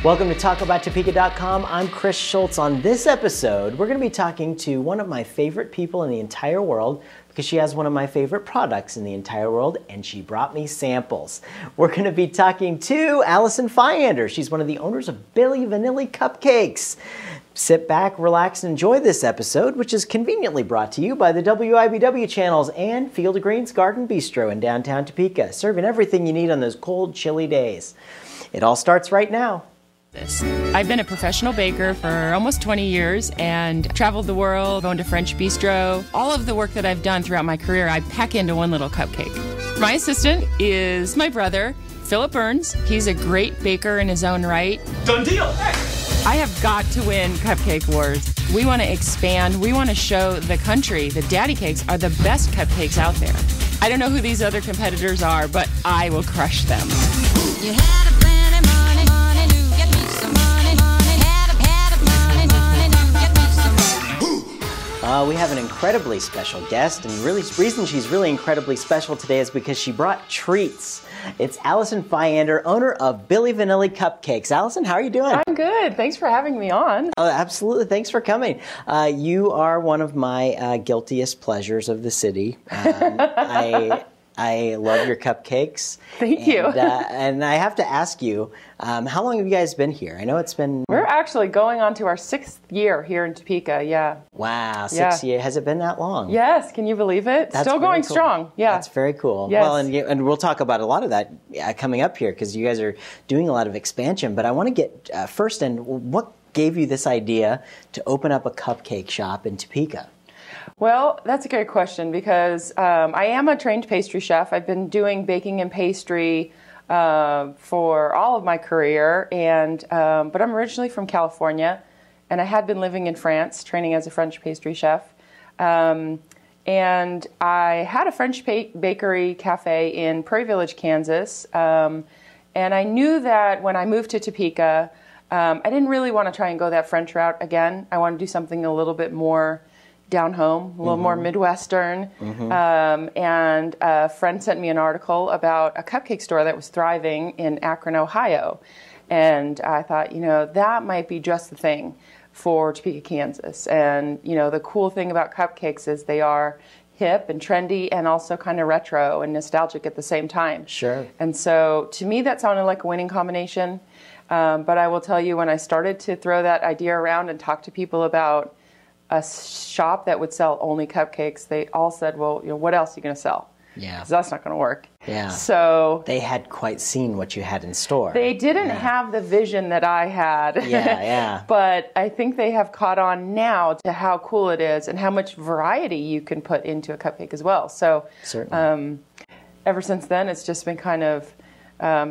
Welcome to TalkAboutTopeka.com. I'm Chris Schultz. On this episode, we're going to be talking to one of my favorite people in the entire world because she has one of my favorite products in the entire world, and she brought me samples. We're going to be talking to Allison Fiander. She's one of the owners of Billy Vanilly Cupcakes. Sit back, relax, and enjoy this episode, which is conveniently brought to you by the WIBW channels and Field of Greens Garden Bistro in downtown Topeka, serving everything you need on those cold, chilly days. It all starts right now. I've been a professional baker for almost 20 years and traveled the world, owned a French bistro. All of the work that I've done throughout my career, I pack into one little cupcake. My assistant is my brother, Philip Burns. He's a great baker in his own right. Done deal! Hey. I have got to win Cupcake Wars. We want to expand. We want to show the country that Daddy Cakes are the best cupcakes out there. I don't know who these other competitors are, but I will crush them. You had a plenty money to get me some money. Had a money to get me some money. We have an incredibly special guest, and really, the reason she's really incredibly special today is because she brought treats. It's Allison Fiander, owner of Billy Vanilly Cupcakes. Allison, how are you doing? I'm good. Thanks for having me on. Oh, absolutely. Thanks for coming. You are one of my guiltiest pleasures of the city. I love your cupcakes. Thank you. And I have to ask you, how long have you guys been here? I know it's been... We're actually going on to our 6th year here in Topeka, yeah. Wow, 6 years. Has it been that long? Yes, can you believe it? That's Still going cool. strong, yeah. That's very cool. Yes. Well, and we'll talk about a lot of that coming up here because you guys are doing a lot of expansion. But I want to get first in, what gave you this idea to open up a cupcake shop in Topeka? Well, that's a great question because I am a trained pastry chef. I've been doing baking and pastry for all of my career, and but I'm originally from California, and I had been living in France, training as a French pastry chef. And I had a French bakery cafe in Prairie Village, Kansas, and I knew that when I moved to Topeka, I didn't really want to try and go that French route again. I wanted to do something a little bit more down home, a little more Midwestern. And a friend sent me an article about a cupcake store that was thriving in Akron, Ohio. And I thought, you know, that might be just the thing for Topeka, Kansas. And, you know, the cool thing about cupcakes is they are hip and trendy and also kind of retro and nostalgic at the same time. Sure. And so to me, that sounded like a winning combination. But I will tell you, when I started to throw that idea around and talk to people about a shop that would sell only cupcakes, they all said, well, you know, what else are you going to sell? Yeah. Because that's not going to work. Yeah. So they had quite seen what you had in store. They didn't have the vision that I had. Yeah. But I think they have caught on now to how cool it is and how much variety you can put into a cupcake as well. So certainly. Ever since then, it's just been kind of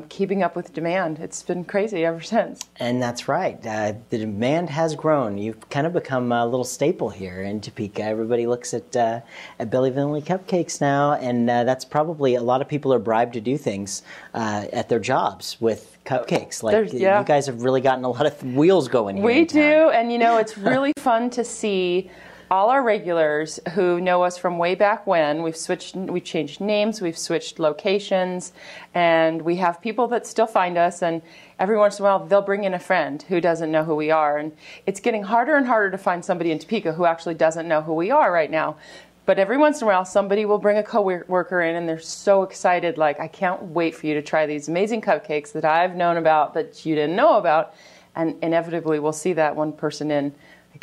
keeping up with demand. It's been crazy ever since. And that's right. The demand has grown. You've kind of become a little staple here in Topeka. Everybody looks at Billy Vanilly Cupcakes now, and that's probably, a lot of people are bribed to do things at their jobs with cupcakes. Like you guys have really gotten a lot of wheels going here. We do, and you know, it's really fun to see all our regulars who know us from way back when. We've changed names, we've switched locations, and we have people that still find us, and every once in a while they'll bring in a friend who doesn't know who we are. And it's getting harder and harder to find somebody in Topeka who actually doesn't know who we are right now. But every once in a while somebody will bring a coworker in and they're so excited, like, I can't wait for you to try these amazing cupcakes that I've known about that you didn't know about. And inevitably we'll see that one person in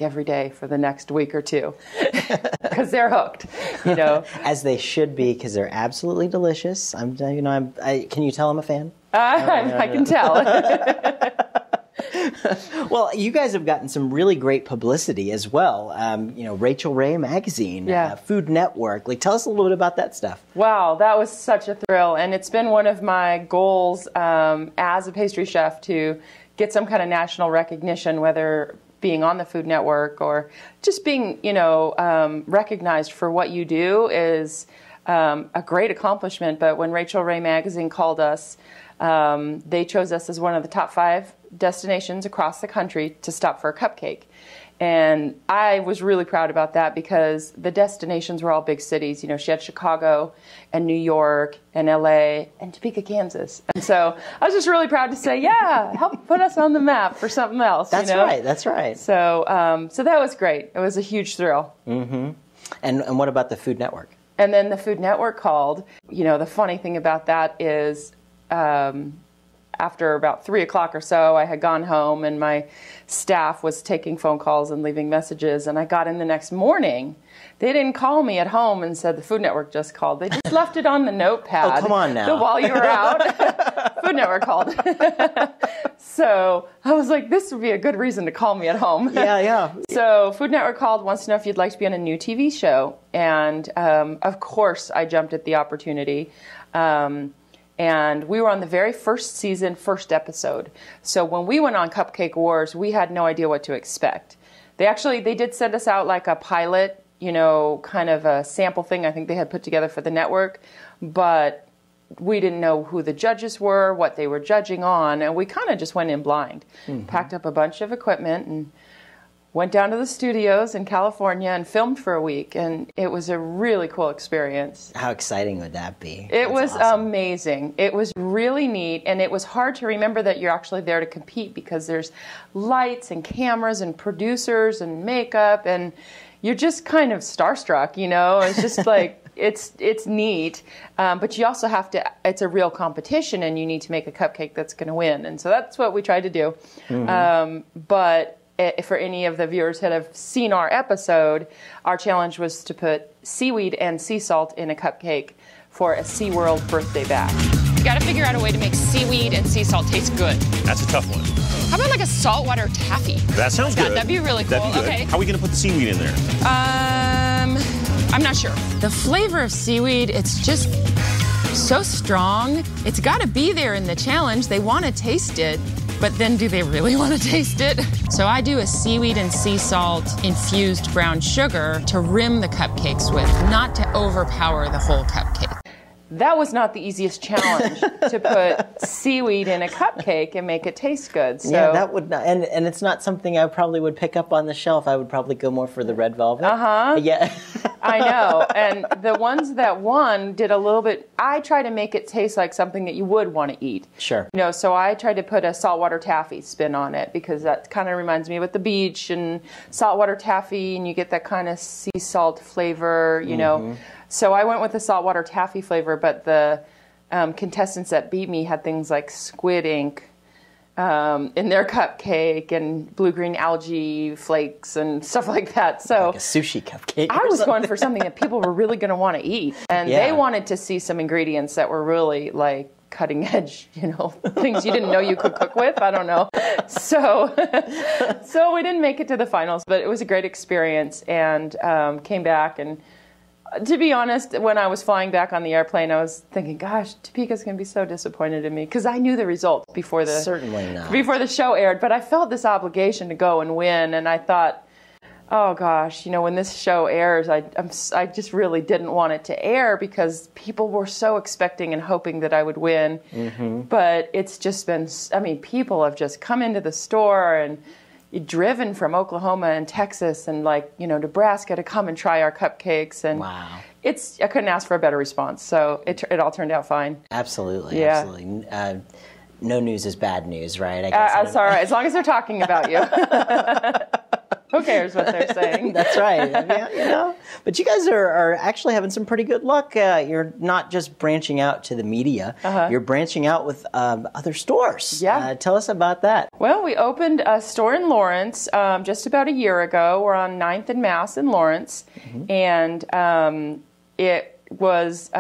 every day for the next week or two because they're hooked, you know. As they should be, because they're absolutely delicious. Can you tell I'm a fan? I can tell. Well, you guys have gotten some really great publicity as well. You know, Rachel Ray Magazine, Food Network. Like, tell us a little bit about that stuff. Wow, that was such a thrill, and it's been one of my goals as a pastry chef to get some kind of national recognition, whether being on the Food Network or just being, you know, recognized for what you do is a great accomplishment. But when Rachel Ray Magazine called us, they chose us as one of the top 5 destinations across the country to stop for a cupcake. And I was really proud about that because the destinations were all big cities. You know, she had Chicago and New York and LA and Topeka, Kansas. And so I was just really proud to say, yeah, help put us on the map for something else. That's you know? right. That's right. So, so that was great. It was a huge thrill. Mm-hmm. And what about the Food Network? And then the Food Network called. You know, the funny thing about that is after about 3 o'clock or so, I had gone home and my staff was taking phone calls and leaving messages. And I got in the next morning. They didn't call me at home and said the Food Network just called. They just left it on the notepad. Oh, come on now. While you were out, Food Network called. So I was like, this would be a good reason to call me at home. Yeah. So Food Network called, wants to know if you'd like to be on a new TV show. And of course, I jumped at the opportunity. And we were on the very first season, first episode. So when we went on Cupcake Wars, we had no idea what to expect. They did send us out like a pilot, you know, kind of a sample thing I think they had put together for the network. But we didn't know who the judges were, what they were judging on, and we kind of just went in blind. Mm-hmm. Packed up a bunch of equipment and went down to the studios in California and filmed for a week, and it was a really cool experience. How exciting would that be? It was awesome. Amazing. It was really neat, and it was hard to remember that you're actually there to compete because there's lights and cameras and producers and makeup, and you're just kind of starstruck, you know? It's just like, it's neat, but you also have to, it's a real competition, and you need to make a cupcake that's going to win, and so that's what we tried to do. Mm-hmm. But for any of the viewers that have seen our episode, our challenge was to put seaweed and sea salt in a cupcake for a SeaWorld birthday bash. You gotta figure out a way to make seaweed and sea salt taste good. That's a tough one. How about like a saltwater taffy? That sounds good. That'd be really cool. That'd be good. Okay. How are we gonna put the seaweed in there? I'm not sure. The flavor of seaweed, it's just so strong. It's gotta be there in the challenge. They wanna taste it. But then do they really want to taste it? So I do a seaweed and sea salt infused brown sugar to rim the cupcakes with, not to overpower the whole cupcake. That was not the easiest challenge, to put seaweed in a cupcake and make it taste good. So. Yeah, that would not, and it's not something I probably would pick up on the shelf. I would probably go more for the red velvet. Uh-huh. Yeah. I know. And the ones that won did a little bit, I try to make it taste like something that you would want to eat. Sure. You know, so I tried to put a saltwater taffy spin on it because that kind of reminds me of the beach and saltwater taffy, and you get that kind of sea salt flavor, you know. So I went with the saltwater taffy flavor, but the contestants that beat me had things like squid ink in their cupcake and blue-green algae flakes and stuff like that. So like a sushi cupcake. I was going for something that people were really going to want to eat. And they wanted to see some ingredients that were really like cutting edge, you know, things you didn't know you could cook with. I don't know. So we didn't make it to the finals, but it was a great experience, and came back. And to be honest, when I was flying back on the airplane, I was thinking, gosh, Topeka's going to be so disappointed in me, because I knew the result before the show aired, but I felt this obligation to go and win, and I thought, oh gosh, you know, when this show airs, I just really didn't want it to air because people were so expecting and hoping that I would win. Mm-hmm. But it's just been, I mean, people have just come into the store and driven from Oklahoma and Texas and, like, you know, Nebraska to come and try our cupcakes. And wow. I couldn't ask for a better response. So it all turned out fine. Absolutely. Yeah. Absolutely. No news is bad news, right? I guess that's all right, as long as they're talking about you. Who cares what they're saying? That's right. Yeah, you know. But you guys are actually having some pretty good luck. You're not just branching out to the media. Uh-huh. You're branching out with other stores. Yeah. Tell us about that. Well, we opened a store in Lawrence just about a year ago. We're on 9th and Mass in Lawrence. Mm-hmm. And it was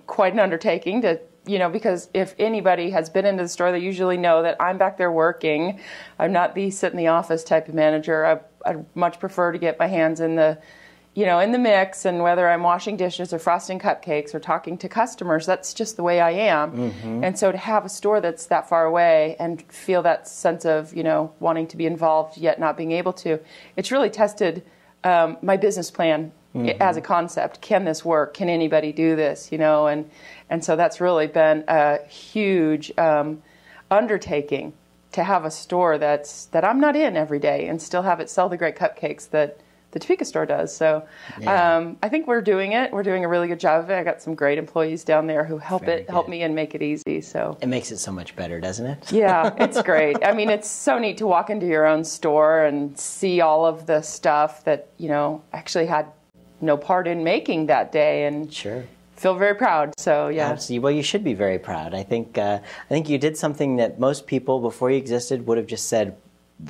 quite an undertaking to, you know, because if anybody has been into the store, they usually know that I'm back there working. I'm not the sit in the office type of manager. I'd much prefer to get my hands in the, you know, in the mix, and whether I'm washing dishes or frosting cupcakes or talking to customers, that's just the way I am. Mm-hmm. And so to have a store that's that far away and feel that sense of, you know, wanting to be involved yet not being able to, it's really tested my business plan. Mm-hmm. As a concept. Can this work? Can anybody do this? You know, and so that's really been a huge undertaking. to have a store that I'm not in every day and still have it sell the great cupcakes that the Topeka store does. So I think we're doing it. We're doing a really good job of it. I got some great employees down there who help me and make it easy. So it makes it so much better, doesn't it? Yeah, it's great. I mean, it's so neat to walk into your own store and see all of the stuff that, actually had no part in making that day, and sure. Feel very proud. So yeah. Absolutely. Well, you should be very proud. I think you did something that most people before you existed would have just said,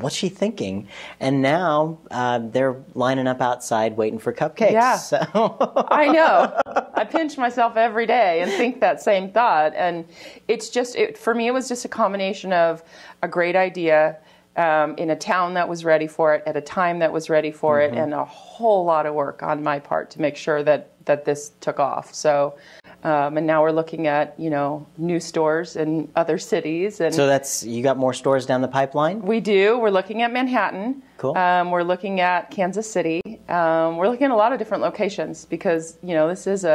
what's she thinking? And now they're lining up outside waiting for cupcakes. Yeah. So. I know. I pinch myself every day and think that same thought. And it's just, for me, it was just a combination of a great idea in a town that was ready for it, at a time that was ready for it, and a whole lot of work on my part to make sure that this took off. So, and now we're looking at, new stores in other cities. And so you got more stores down the pipeline? We do. We're looking at Manhattan. Cool. We're looking at Kansas City. We're looking at a lot of different locations because, this is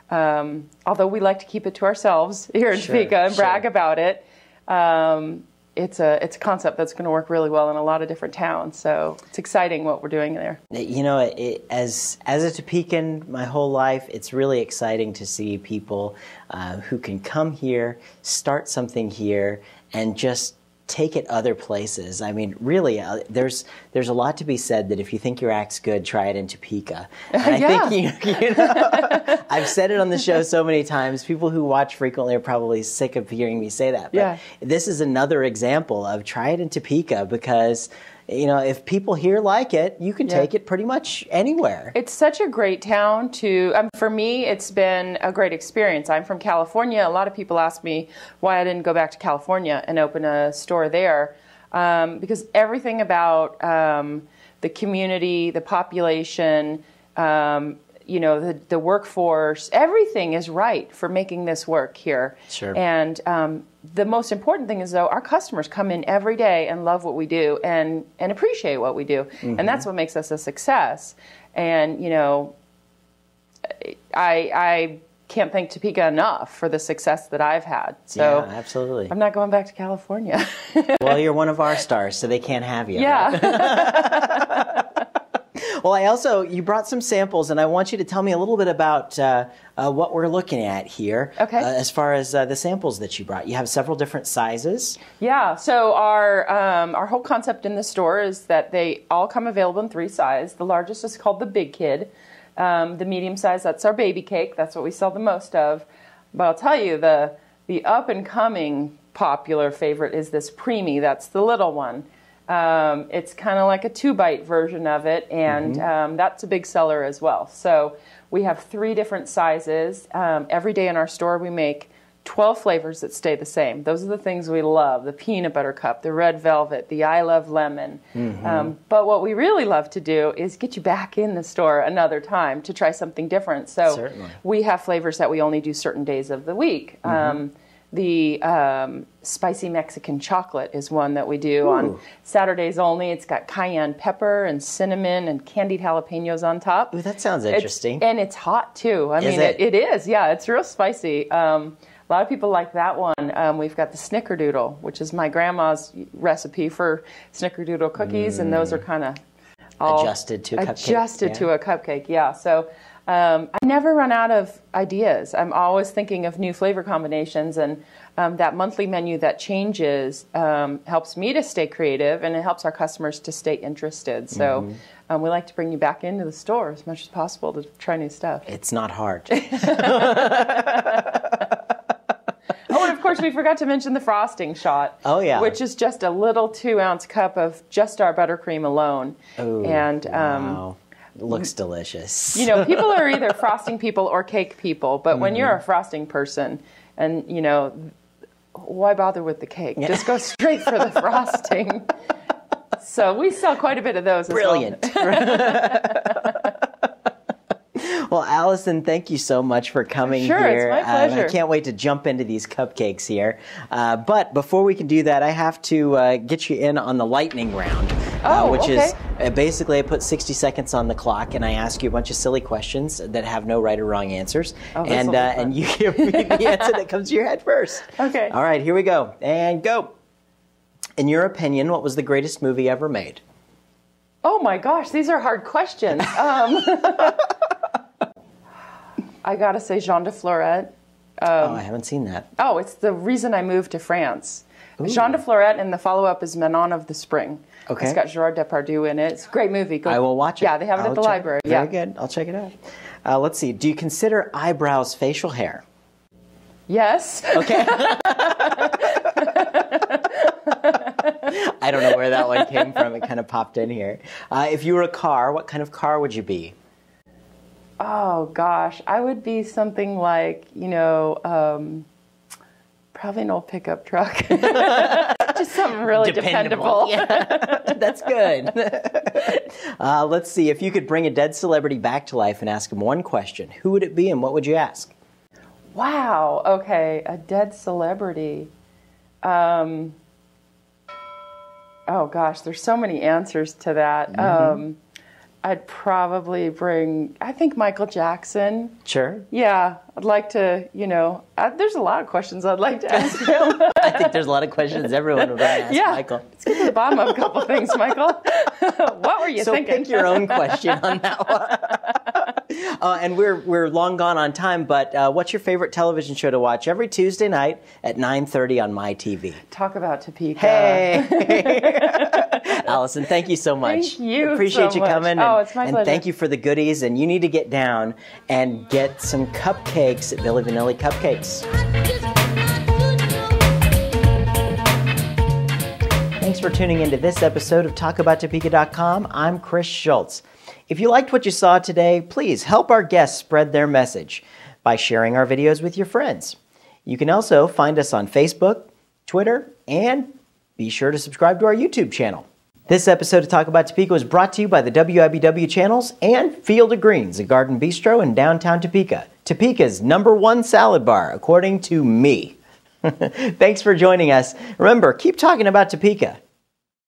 although we like to keep it to ourselves here in Topeka and brag about it, it's a concept that's going to work really well in a lot of different towns. So it's exciting what we're doing there. As a Topekan my whole life, it's really exciting to see people who can come here, start something here, and just take it other places. I mean, really, there's a lot to be said that if you think your act's good, try it in Topeka. And I think I've said it on the show so many times. People who watch frequently are probably sick of hearing me say that. But this is another example of try it in Topeka because if people here like it, you can take it pretty much anywhere. It's such a great town for me, it's been a great experience. I'm from California. A lot of people ask me why I didn't go back to California and open a store there. Because everything about the community, the population, the workforce, everything is right for making this work here. Sure. And the most important thing is, though, our customers come in every day and love what we do and appreciate what we do. And that's what makes us a success. And, I can't thank Topeka enough for the success that I've had. So yeah, absolutely. I'm not going back to California. Well, you're one of our stars, so they can't have you. Yeah. Right? Well, you brought some samples, and I want you to tell me a little bit about what we're looking at here. Okay. As far as the samples that you brought. You have several different sizes. Yeah, so our whole concept in the store is that they all come available in 3 sizes. The largest is called the Big Kid. The medium size, that's our baby cake. That's what we sell the most of. But I'll tell you, the up-and-coming popular favorite is this Preemie. That's the little one. It's kind of like a 2-bite version of it, and that's a big seller as well. So we have 3 different sizes. Every day in our store we make 12 flavors that stay the same. Those are the things we love: the peanut butter cup, the red velvet, the I love lemon. But what we really love to do is get you back in the store another time to try something different. So certainly, we have flavors that we only do certain days of the week. The spicy Mexican chocolate is one that we do on Saturdays only. It's got cayenne pepper and cinnamon and candied jalapenos on top. Ooh, that sounds interesting. And it's hot, too. I mean, it is. Yeah, it's real spicy. A lot of people like that one. We've got the Snickerdoodle, which is my grandma's recipe for Snickerdoodle cookies, and those are kind of adjusted to a cupcake. Adjusted to a cupcake, yeah. So I never run out of ideas. I'm always thinking of new flavor combinations, and that monthly menu that changes helps me to stay creative, and it helps our customers to stay interested. So we like to bring you back into the store as much as possible to try new stuff. It's not hard. Oh, and of course, we forgot to mention the frosting shot. Oh, yeah. Which is just a little 2-ounce cup of just our buttercream alone. Oh, and wow. It looks delicious. People are either frosting people or cake people, but when you're a frosting person, and, why bother with the cake? Just go straight for the frosting. So we sell quite a bit of those Brilliant. as well. Well, Allison, thank you so much for coming here. Sure, it's my pleasure. I can't wait to jump into these cupcakes here. But before we can do that, I have to get you in on the lightning round, which is basically I put 60 seconds on the clock and I ask you a bunch of silly questions that have no right or wrong answers. And you give me the answer that comes to your head first. Okay. All right, here we go. And go. In your opinion, what was the greatest movie ever made? Oh my gosh, these are hard questions. I gotta say Jean de Florette. Oh, I haven't seen that. Oh, it's the reason I moved to France. Jean de Florette, and the follow-up is Manon of the Spring. Okay. It's got Gerard Depardieu in it. It's a great movie. Go. I will watch it. Yeah, they have it at the library. Very good. I'll check it out. Let's see. Do you consider eyebrows facial hair? Yes. Okay. I don't know where that one came from. It kind of popped in here. If you were a car, what kind of car would you be? Oh gosh, I would be something like, probably an old pickup truck. Just something really dependable. Yeah. That's good. Let's see. If you could bring a dead celebrity back to life and ask him one question, who would it be and what would you ask? Wow. Okay, a dead celebrity. Oh gosh, there's so many answers to that. Mm-hmm. I'd probably bring, I think, Michael Jackson. Sure. Yeah, I'd like to, there's a lot of questions I'd like to ask him. I think there's a lot of questions everyone would want to ask Michael. Let's get to the bottom of a couple things, Michael. What were you thinking? So pick your own question on that one. And we're long gone on time, but what's your favorite television show to watch every Tuesday night at 9:30 on MyTV? Talk about Topeka. Hey! Allison, thank you so much. Thank you Appreciate so you much. coming. Oh, it's my and pleasure. Thank you for the goodies. And you need to get down and get some cupcakes at Billy Vanilly Cupcakes. Thanks for tuning into this episode of TalkAboutTopeka.com. I'm Chris Schultz. If you liked what you saw today, please help our guests spread their message by sharing our videos with your friends. You can also find us on Facebook, Twitter, and be sure to subscribe to our YouTube channel. This episode of Talk About Topeka was brought to you by the WIBW channels and Field of Greens, a garden bistro in downtown Topeka. Topeka's #1 salad bar, according to me. Thanks for joining us. Remember, keep talking about Topeka.